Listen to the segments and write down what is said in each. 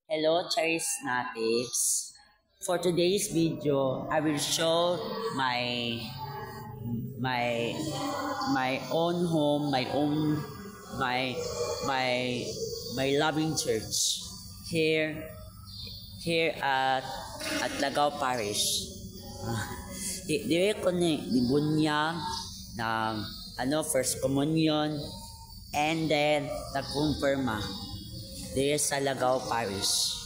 Hello, Charis Natives. For today's video, I will show my my own home, my loving church here at Lagaw Parish. Dire ko ni bunyag ng first communion and then nagkumpirma there sa Lagaw Parish.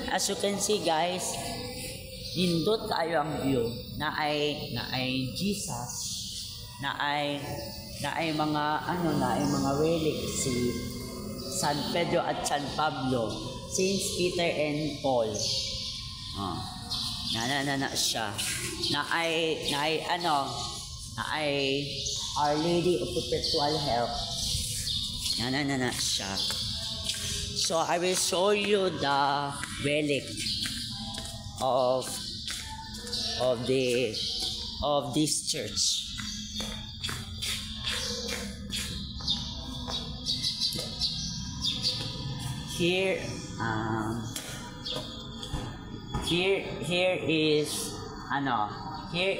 As you can see guys, nindot kayo ang view na ay Jesus, na ay mga relics si San Pedro at San Pablo, Saints Peter and Paul. Na siya. Na ay Our Lady of Perpetual Help. Na siya. So I will show you the relic of this church. Here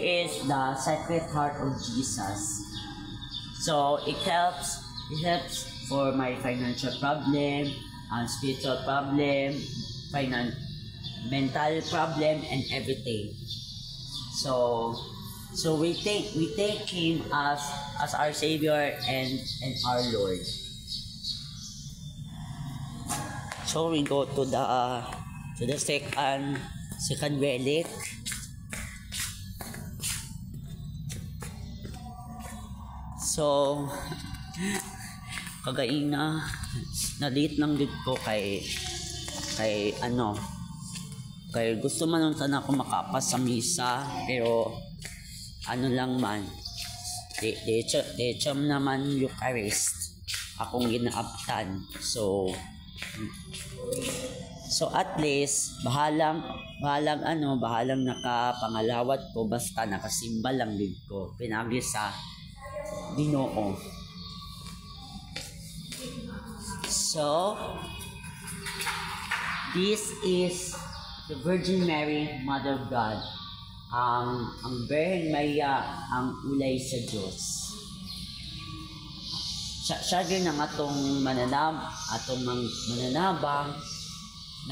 is the Sacred Heart of Jesus. So it helps for my financial problem, spiritual problem, mental problem, and everything. So we take him as our Savior and our Lord. So we go to the second relic. So kagaina na-late lang din ko kay gusto man nun sana ako makapas sa misa, pero lang man de cham naman Eucharist akong ginaaptan. So at least bahalang nakapangalawat ko, basta nakasimba lang din ko pinagi sa Ginoo. So this is the Virgin Mary, Mother of God. Ang Birhen Maria ang ulay sa Diyos. Siya din ang atong mananabang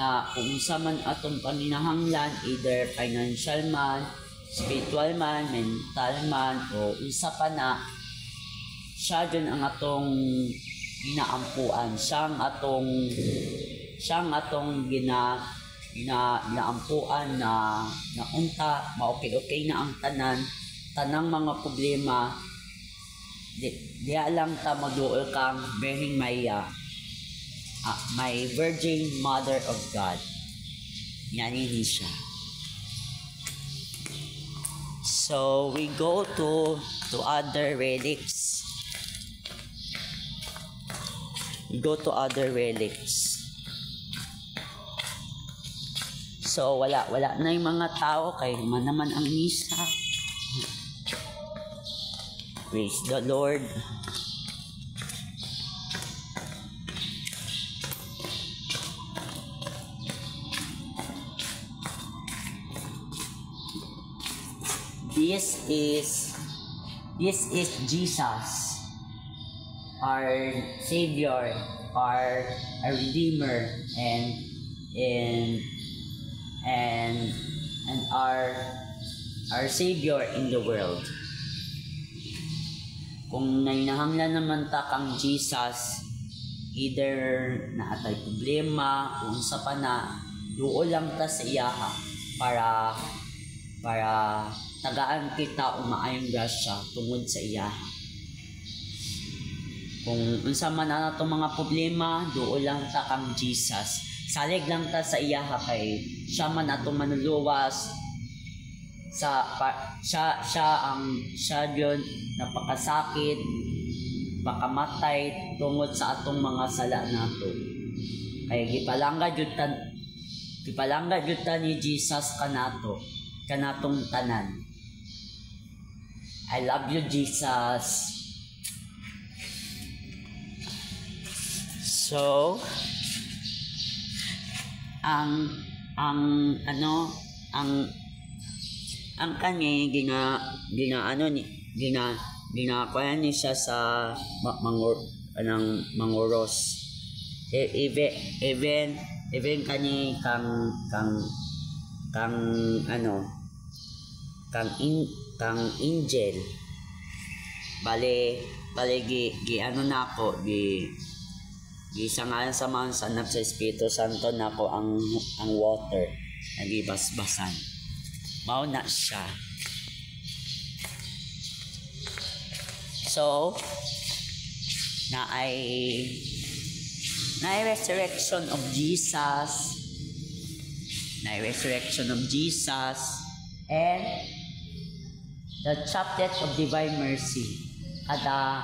na kung sa man atong paminahanglan, either financial man, spiritual man, mental man, o isa pa na, siya din ang atong inaampuan. Siyang atong ginaampuan na unta maokay na ang tanang mga problema. Diya lang ta magduol kang Birhen Maria, my Virgin Mother of God. Yan ini siya. So we go to other relics. So wala na yung mga tao, kay man naman ang misa. Praise the Lord. This is Jesus, our Savior, our Redeemer, and our Savior in the world. Kung nainahanglan naman ta kang Jesus, either naatay problema kung sa pana, duol lang ta sa iyaha para tagaan kita o maayong grasya tungod sa iyaha. Kung unsa man na itong mga problema, doon lang ta kang Jesus. Salig lang ta sa iyaha, kay siya man atong manuluwas siya yun napakasakit, pakamatay tungod sa atong mga sala nato. Kaya gipalangga jud ta ni Jesus kanatong tanan. I love you, Jesus. So ang ano ang kanya ginakuha niya siya sa manguros. Even kani kang angel. Bale gi ano na ako gi sangalan sa mga sanap sa Espiritu Santo na ako ang water nagibasbasan. Mao na siya. So na ay resurrection of Jesus. And the chaplet of divine mercy. Kada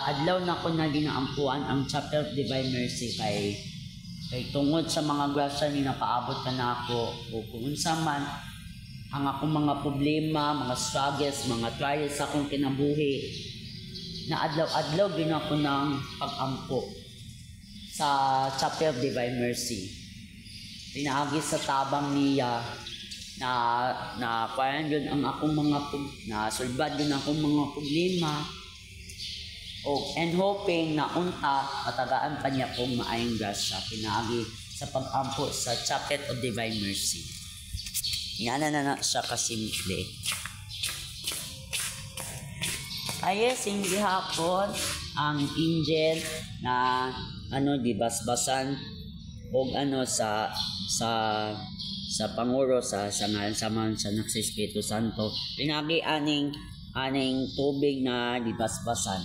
adlaw na ko na ginaampuan ang chaplet of divine mercy kay tungod sa mga grasya ni napaabot ka na ako o kung unsa man ang akong mga problema, mga struggles, mga trials sa akong kinabuhi na adlaw-adlaw gina ko ng pag-ampo sa chaplet of divine mercy. Pinaagi sa tabang niya na kuan yun ang akong mga na sulbad yun ang akong mga problema and hoping na unta matagaan pa niya kung maayong grasya pinaagi sa pag-ampo sa chaplet of divine mercy. Yan na siya kasimple. Ayes, hindi hapon ang angel na gibasbasan o sa panguro sa ngalan sa Espiritu Santo. Pinagi aning tubig na dibasbasan.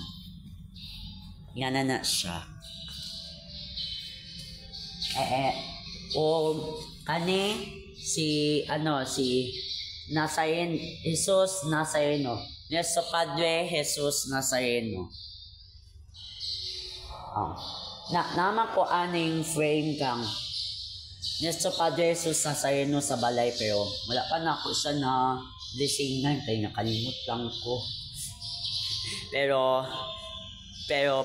Yan na siya. Si Nazareno, Jesus Nazareno. Nuestro Padre Jesus Nazareno. Naman ko aning frame kang Nuestro Padre Jesus Nazareno sa balay pero wala pa na ako siya na lisingan kaya nakalimot lang ko. Pero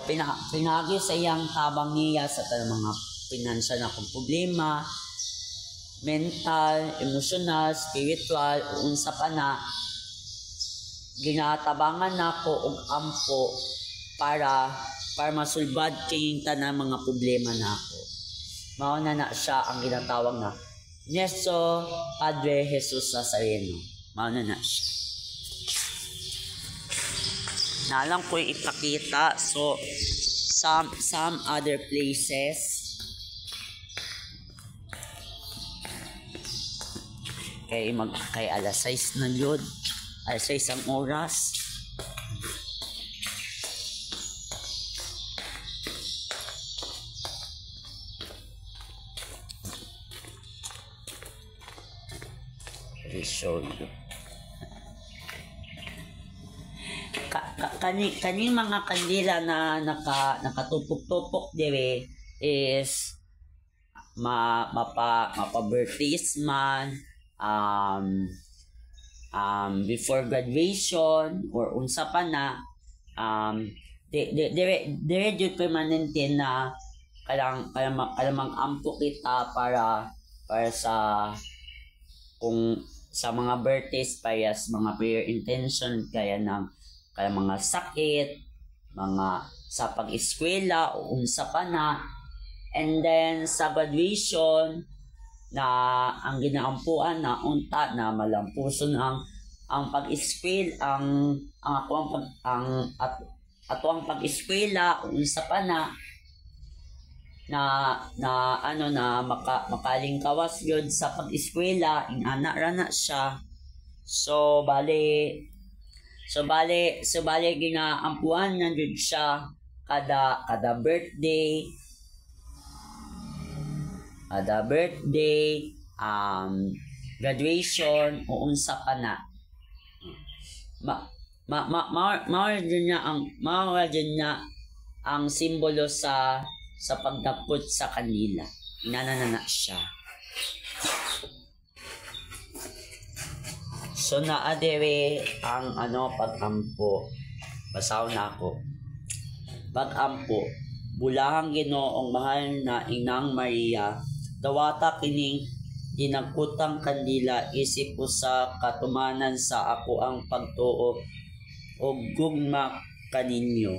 pinagi sa iyang tabang niya sa mga pinansyal na kong problema, mental, emotional, spiritual, unsa pa na ginatabangan nako og ampo para masulbad kayong tanang mga problema nako. Mao na siya ang ginatawag na Nuestro Padre Jesus Nazareno. Mao na siya. Nalang ko ipakita. So some other places. Kay alas 6 na yun. Alas 6 ang oras. Show you. Kaning mga kandila na nakatupok-tupok dire is mapa-baptisman, before graduation or unsa pa na dire jud permanente na kalamang ampo kita para sa kung sa mga birthdays payas mga prayer intention kaya mga sakit, mga sa pag-eskwela o unsa pa na, and then sa graduation na ang ginaampuan na unta na malampuson ang pag-eskwela ang pag-eskwela o unsa pa na makalingkawas yun sa pag-eskwela inana ra na siya. So bali ginaampuan na jud siya kada birthday graduation o unsa pa na. Mao niya ang simbolo sa pagdapot sa kanila. Inanana siya. So naadere ang pag-ampo. Basaw na ako. Pag-ampo. Bulahang Ginoong mahal na Inang Maria, dawata kining ginagkutang kandila isip ko sa katumanan sa ako ang pagtuo o gugma kaninyo.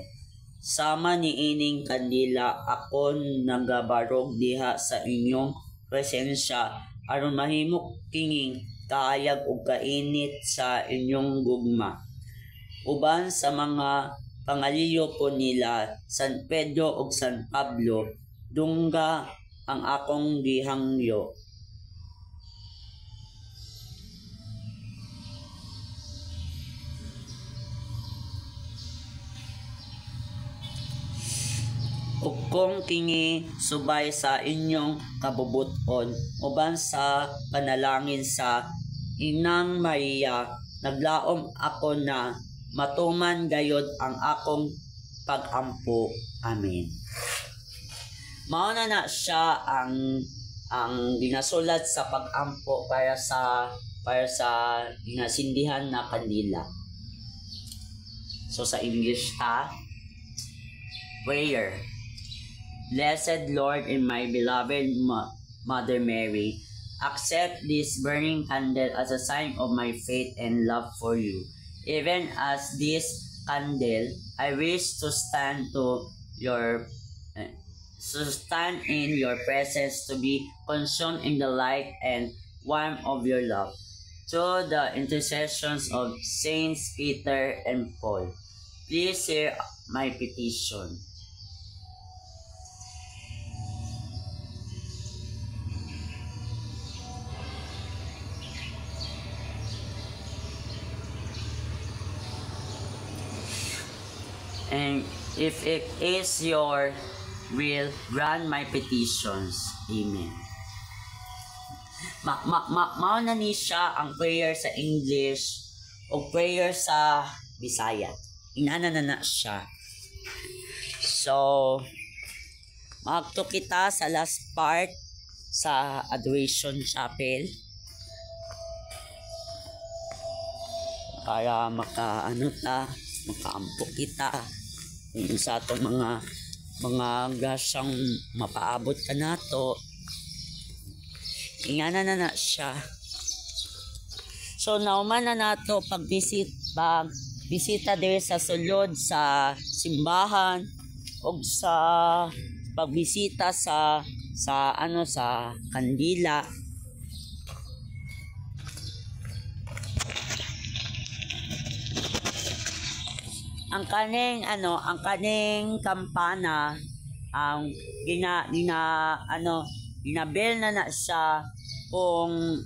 Sama ni ining kandila ako nagabarog diha sa inyong presensya aron mahimok kinging kaayag ug kainit sa inyong gugma. Uban sa mga pangaliyo po nila San Pedro ug San Pablo, dungga ang akong gihangyo. Ug kung kingi subay sa inyong kabubuton, uban sa panalangin sa Inang Maria, naglaom ako na matuman gayod ang akong pag-ampo. Amen. Mao na siya ang ginasulat sa pag-ampo para sa ginasindihan na kandila. So sa English prayer. Blessed Lord and my beloved Mother Mary, accept this burning candle as a sign of my faith and love for you. Even as this candle, I wish to stand in your presence, to be consumed in the light and warmth of your love. Through the intercessions of Saints Peter and Paul, please hear my petition. And if it is your will, grant my petitions. Amen. Mao na ni siya ang prayer sa English o prayer sa Bisaya. Inana na siya. So, magto kita sa last part sa Adoration Chapel. Para makaampo kita kung sa atong mga gasyang mapaabot ka nato. Ingana na siya. So nauman na nato pagbisita diri sa sulod sa simbahan o sa pagbisita sa kandila. Ang kaning kampana ginabel na siya kung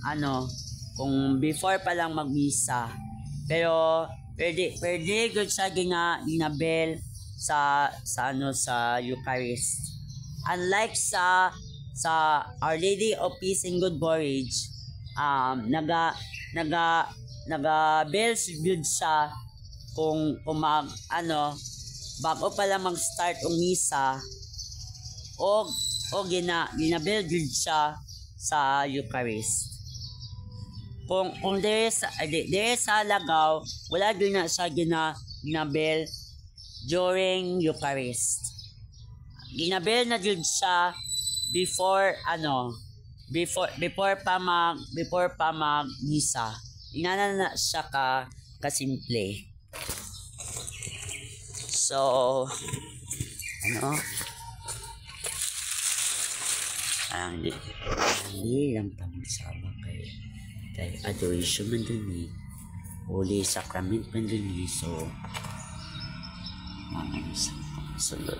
before pa lang magmisa. Pero pwede gud siya ginabel sa Eucharist. Unlike sa Our Lady of Peace and Good Voyage, naga-bell gud siya kung bago pa lang mag-start ang misa o ginabel gud siya sa Eucharist. Kung dire sa Lagaw, wala gud na siya ginabel during Eucharist. Ginabel na gud siya before pa mag misa. Inana na siya kasimple. So, hindi lang pamagsama kay adoration man dun Holy Sacrament man dun So, sa sunod.